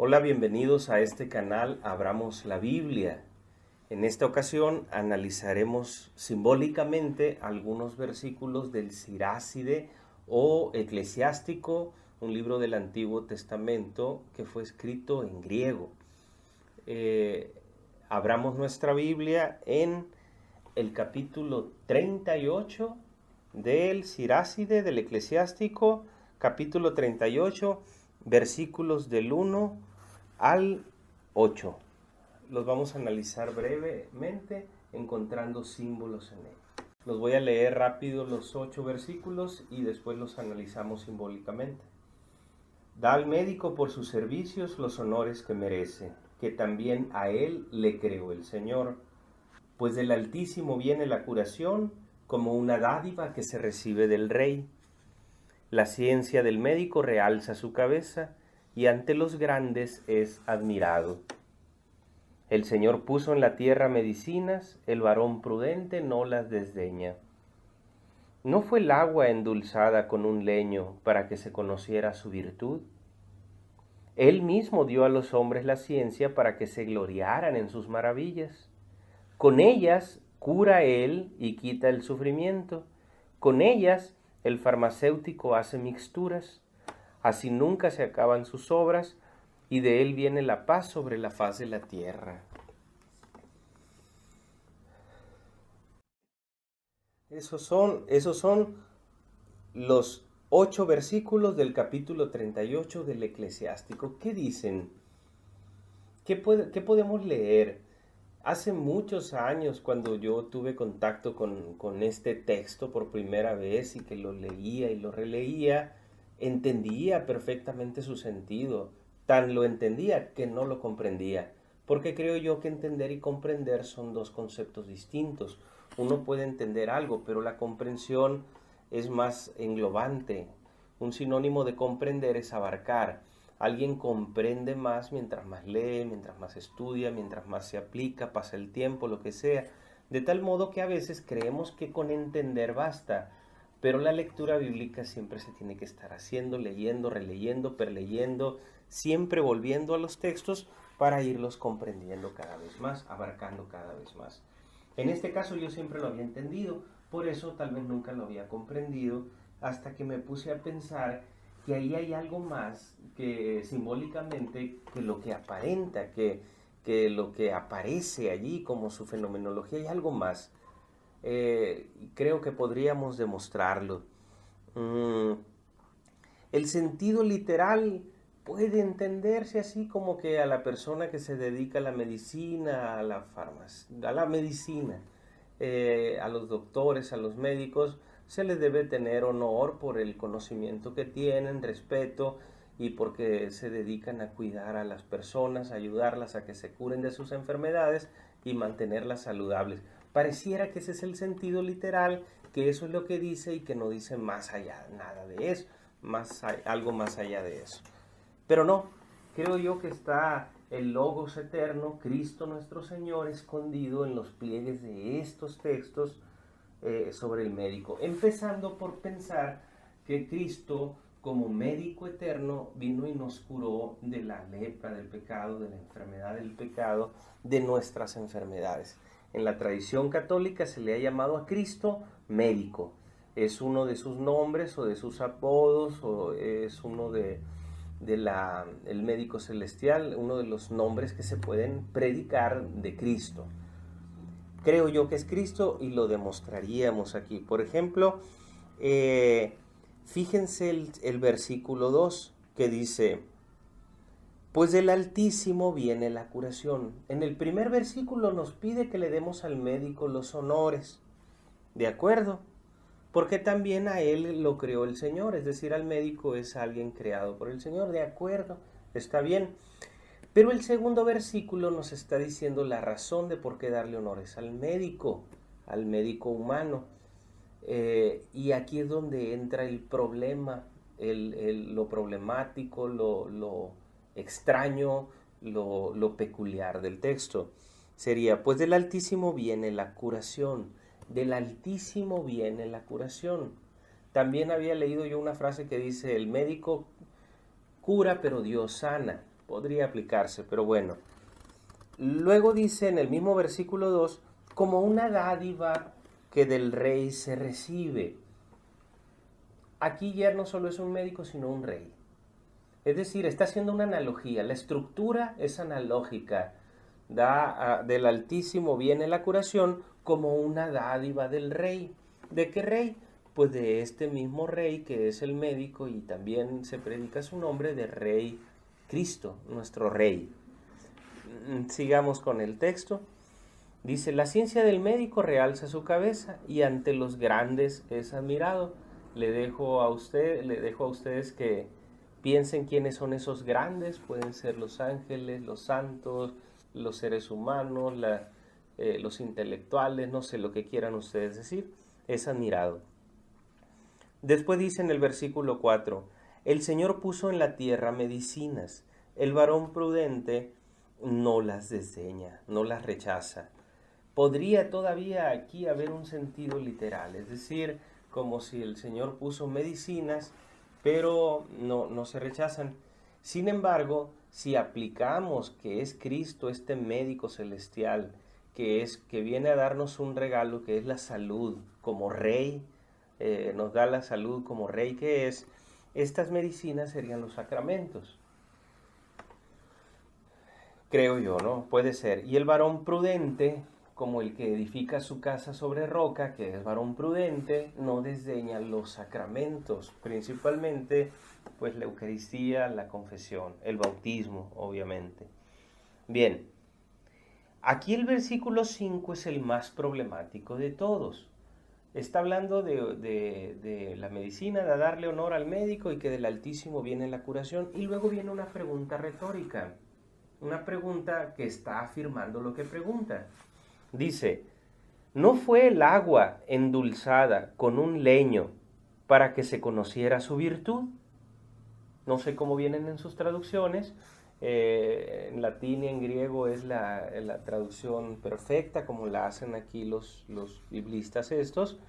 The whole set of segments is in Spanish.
Hola, bienvenidos a este canal Abramos la Biblia. En esta ocasión analizaremos simbólicamente algunos versículos del Siráside o Eclesiástico, un libro del Antiguo Testamento que fue escrito en griego. Abramos nuestra Biblia en el capítulo 38 del Siráside, del Eclesiástico, capítulo 38, versículos del 1 al 8. Los vamos a analizar brevemente encontrando símbolos en él. Los voy a leer rápido los 8 versículos y después los analizamos simbólicamente. Da al médico por sus servicios los honores que merece, que también a él le creó el Señor, pues del Altísimo viene la curación como una dádiva que se recibe del Rey. La ciencia del médico realza su cabeza y ante los grandes es admirado. El Señor puso en la tierra medicinas, el varón prudente no las desdeña. ¿No fue el agua endulzada con un leño para que se conociera su virtud? Él mismo dio a los hombres la ciencia para que se gloriaran en sus maravillas. Con ellas cura él y quita el sufrimiento. Con ellas el farmacéutico hace mixturas. Así nunca se acaban sus obras y de él viene la paz sobre la faz de la tierra. Esos son los 8 versículos del capítulo 38 del Eclesiástico. ¿Qué dicen? ¿Qué podemos leer? Hace muchos años, cuando yo tuve contacto con este texto por primera vez y que lo leía y lo releía, entendía perfectamente su sentido. Tan lo entendía que no lo comprendía. Porque creo yo que entender y comprender son dos conceptos distintos. Uno puede entender algo, pero la comprensión es más englobante. Un sinónimo de comprender es abarcar. Alguien comprende más mientras más lee, mientras más estudia, mientras más se aplica, pasa el tiempo, lo que sea. De tal modo que a veces creemos que con entender basta, pero la lectura bíblica siempre se tiene que estar haciendo, leyendo, releyendo, perleyendo, siempre volviendo a los textos para irlos comprendiendo cada vez más, abarcando cada vez más. En este caso yo siempre lo había entendido, por eso tal vez nunca lo había comprendido, hasta que me puse a pensar que ahí hay algo más que simbólicamente que lo que aparenta, que lo que aparece allí como su fenomenología, hay algo más. Creo que podríamos demostrarlo. El sentido literal puede entenderse así como que a la persona que se dedica a la medicina, a la farmacia, a la medicina, a los doctores, a los médicos, se les debe tener honor por el conocimiento que tienen, respeto y porque se dedican a cuidar a las personas, ayudarlas a que se curen de sus enfermedades y mantenerlas saludables. Pareciera que ese es el sentido literal, que eso es lo que dice y que no dice más allá, nada de eso, algo más allá de eso. Pero no, creo yo que está el Logos eterno, Cristo nuestro Señor, escondido en los pliegues de estos textos sobre el médico. Empezando por pensar que Cristo, como médico eterno, vino y nos curó de la lepra del pecado, de la enfermedad del pecado, de nuestras enfermedades. En la tradición católica se le ha llamado a Cristo médico. Es uno de sus nombres o de sus apodos o es uno el médico celestial, uno de los nombres que se pueden predicar de Cristo. Creo yo que es Cristo y lo demostraríamos aquí. Por ejemplo, fíjense el versículo 2 que dice, pues del Altísimo viene la curación. En el primer versículo nos pide que le demos al médico los honores. ¿De acuerdo? Porque también a él lo creó el Señor, es decir, al médico es alguien creado por el Señor. De acuerdo, está bien. Pero el segundo versículo nos está diciendo la razón de por qué darle honores al médico humano. Y aquí es donde entra el problema, lo problemático, lo extraño, lo peculiar del texto. Sería, pues del Altísimo viene la curación, del Altísimo viene la curación. También había leído yo una frase que dice, el médico cura pero Dios sana. podría aplicarse, pero bueno. Luego dice en el mismo versículo 2, como una dádiva que del rey se recibe. Aquí ya no solo es un médico, sino un rey. Es decir, está haciendo una analogía. La estructura es analógica. Del Altísimo viene la curación como una dádiva del rey. ¿De qué rey? Pues de este mismo rey que es el médico, y también se predica su nombre de Rey Cristo, nuestro rey. Sigamos con el texto. Dice, la ciencia del médico realza su cabeza y ante los grandes es admirado. Le dejo a ustedes que piensen quiénes son esos grandes. Pueden ser los ángeles, los santos, los seres humanos, los intelectuales, no sé lo que quieran ustedes decir. Es admirado. Después dice en el versículo 4, el Señor puso en la tierra medicinas. El varón prudente no las desdeña, no las rechaza. Podría todavía aquí haber un sentido literal, es decir, como si el Señor puso medicinas, pero no se rechazan. Sin embargo, si aplicamos que es Cristo este médico celestial, que viene a darnos un regalo que es la salud como rey, nos da la salud como rey que es, estas medicinas serían los sacramentos. Creo yo, ¿no? Puede ser. Y el varón prudente, como el que edifica su casa sobre roca, que es varón prudente, no desdeña los sacramentos, principalmente pues la Eucaristía, la confesión, el bautismo, obviamente. Bien, aquí el versículo 5 es el más problemático de todos. Está hablando de la medicina, de darle honor al médico y que del Altísimo viene la curación, y luego viene una pregunta retórica. Una pregunta que está afirmando lo que pregunta. Dice, ¿no fue el agua endulzada con un leño para que se conociera su virtud? No sé cómo vienen en sus traducciones. En latín y en griego es la traducción perfecta, como la hacen aquí los biblistas estos,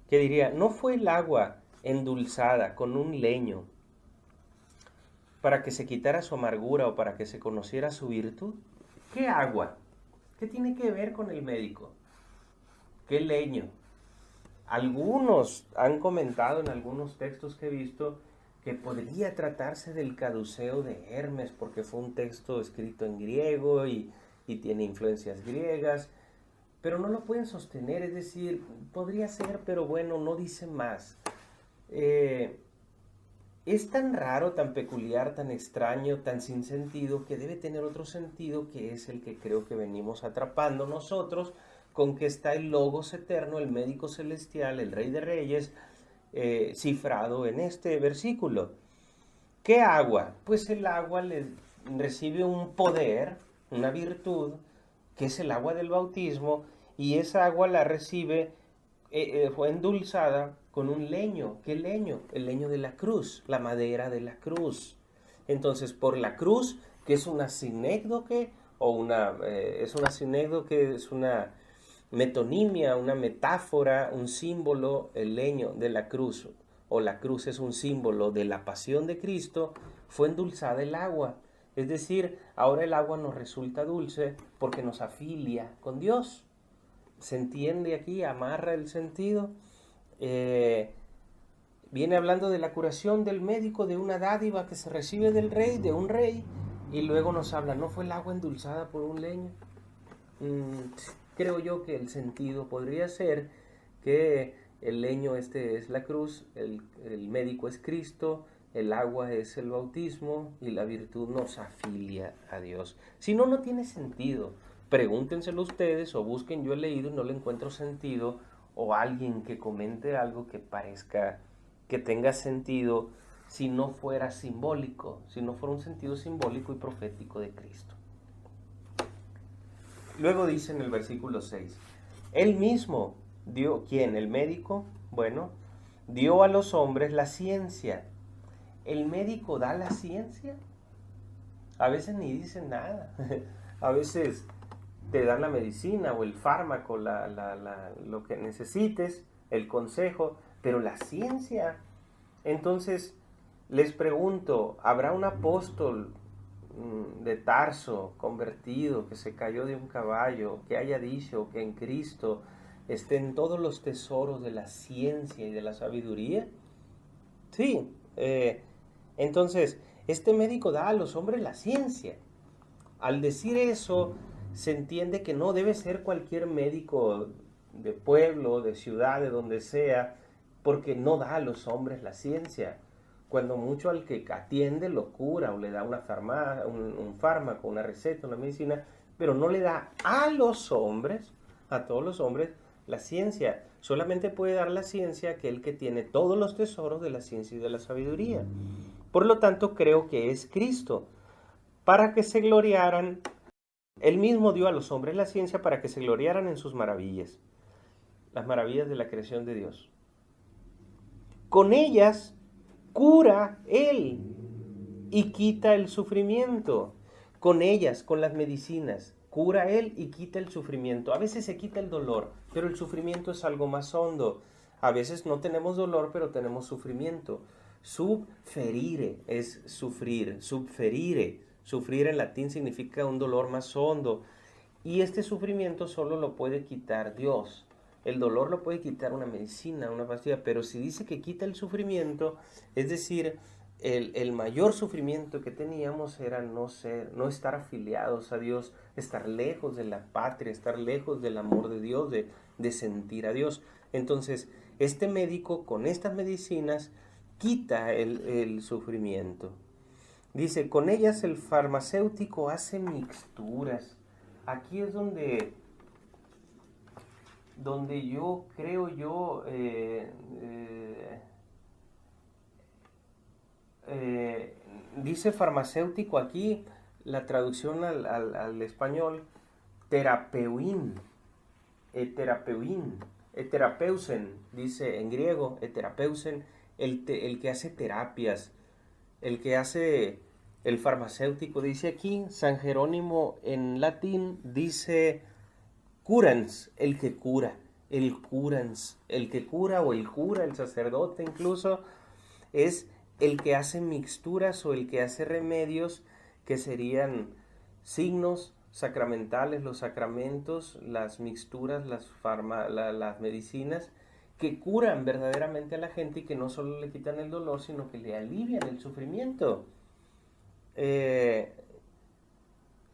que diría, ¿no fue el agua endulzada con un leño para que se quitara su amargura o para que se conociera su virtud? ¿Qué agua? ¿Qué tiene que ver con el médico? ¿Qué leño? Algunos han comentado en algunos textos que he visto que podría tratarse del caduceo de Hermes, porque fue un texto escrito en griego y tiene influencias griegas, pero no lo pueden sostener, es decir, podría ser, pero bueno, no dice más. Es tan raro, tan peculiar, tan extraño, tan sin sentido, que debe tener otro sentido, que es el que creo que venimos atrapando nosotros, con que está el Logos eterno, el médico celestial, el Rey de Reyes, cifrado en este versículo. ¿Qué agua? Pues el agua recibe un poder, una virtud, que es el agua del bautismo, y esa agua la recibe, fue endulzada con un leño. ¿Qué leño? El leño de la cruz, la madera de la cruz. Entonces, por la cruz, que es una sinécdoque, es una metonimia, una metáfora, un símbolo, el leño de la cruz, o la cruz es un símbolo de la pasión de Cristo, fue endulzada el agua. Es decir, ahora el agua nos resulta dulce porque nos afilia con Dios. ¿Se entiende aquí? Amarra el sentido. Viene hablando de la curación del médico, de una dádiva que se recibe del rey, de un rey, y luego nos habla, ¿no fue el agua endulzada por un leño? Creo yo que el sentido podría ser que el leño este es la cruz, el médico es Cristo, el agua es el bautismo y la virtud nos afilia a Dios. Si no, no tiene sentido. Pregúntenselo ustedes o busquen, yo he leído y no le encuentro sentido, o alguien que comente algo que parezca que tenga sentido si no fuera simbólico, si no fuera un sentido simbólico y profético de Cristo. Luego dice en el versículo 6, él mismo dio, ¿quién? ¿El médico? Bueno, dio a los hombres la ciencia. ¿El médico da la ciencia? A veces ni dicen nada. A veces te dan la medicina o el fármaco, lo que necesites, el consejo, pero la ciencia. Entonces, les pregunto, ¿habrá un apóstol de Tarso, convertido, que se cayó de un caballo, que haya dicho que en Cristo estén todos los tesoros de la ciencia y de la sabiduría? Sí, entonces, este médico da a los hombres la ciencia. Al decir eso, se entiende que no debe ser cualquier médico de pueblo, de ciudad, de donde sea, porque no da a los hombres la ciencia. Cuando mucho al que atiende lo cura o le da una un fármaco, una receta, una medicina, pero no le da a los hombres, a todos los hombres, la ciencia. Solamente puede dar la ciencia aquel que tiene todos los tesoros de la ciencia y de la sabiduría. Por lo tanto, creo que es Cristo, para que se gloriaran. Él mismo dio a los hombres la ciencia para que se gloriaran en sus maravillas, las maravillas de la creación de Dios. Con ellas cura Él y quita el sufrimiento. Con ellas, con las medicinas, cura Él y quita el sufrimiento. A veces se quita el dolor, pero el sufrimiento es algo más hondo. A veces no tenemos dolor, pero tenemos sufrimiento. Subferire es sufrir, subferire. Sufrir en latín significa un dolor más hondo. Y este sufrimiento solo lo puede quitar Dios. El dolor lo puede quitar una medicina, una pastilla, pero si dice que quita el sufrimiento, es decir, el mayor sufrimiento que teníamos era no estar afiliados a Dios, estar lejos de la patria, estar lejos del amor de Dios, de sentir a Dios. Entonces, este médico con estas medicinas quita el sufrimiento. Dice, con ellas el farmacéutico hace mixturas. Aquí es donde yo creo dice farmacéutico aquí, la traducción al español, terapeuin, eterapeusen, dice en griego, eterapeusen, el que hace terapias, el que hace el farmacéutico. Dice aquí, San Jerónimo en latín dice curans, el que cura, el curans, el que cura o el cura, el sacerdote incluso, es el que hace mixturas o el que hace remedios que serían signos sacramentales, los sacramentos, las mixturas, las medicinas que curan verdaderamente a la gente y que no solo le quitan el dolor, sino que le alivian el sufrimiento.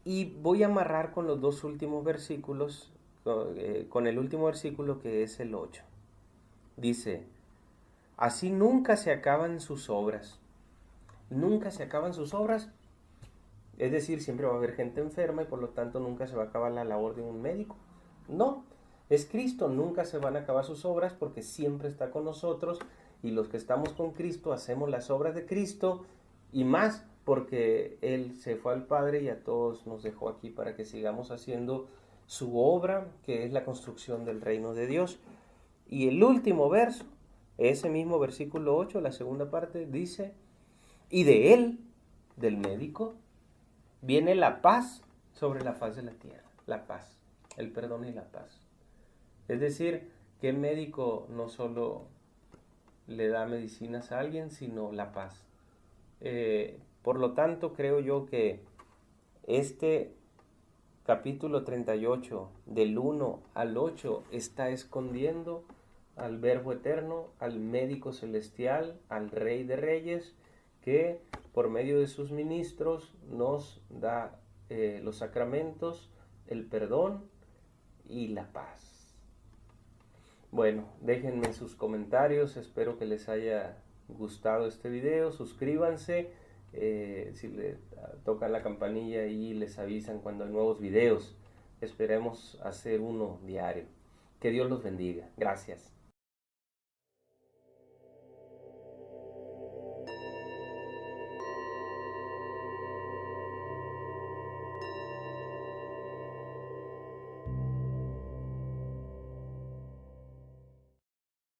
Y voy a amarrar con los dos últimos versículos, con el último versículo que es el 8. Dice, así nunca se acaban sus obras. Nunca se acaban sus obras. Es decir, siempre va a haber gente enferma y por lo tanto nunca se va a acabar la labor de un médico. No, es Cristo, nunca se van a acabar sus obras porque siempre está con nosotros y los que estamos con Cristo hacemos las obras de Cristo y más porque Él se fue al Padre y a todos nos dejó aquí para que sigamos haciendo su obra, que es la construcción del reino de Dios. Y el último verso, ese mismo versículo 8, la segunda parte, dice, y de Él, del médico, viene la paz sobre la faz de la tierra, la paz, el perdón y la paz. Es decir, que el médico no solo le da medicinas a alguien, sino la paz. Por lo tanto, creo yo que este capítulo 38, del 1 al 8, está escondiendo al Verbo Eterno, al Médico Celestial, al Rey de Reyes, que por medio de sus ministros nos da los sacramentos, el perdón y la paz. Bueno, déjenme sus comentarios, espero que les haya gustado este video, suscríbanse, si le tocan la campanilla y les avisan cuando hay nuevos videos. Esperemos hacer uno diario. Que Dios los bendiga. Gracias.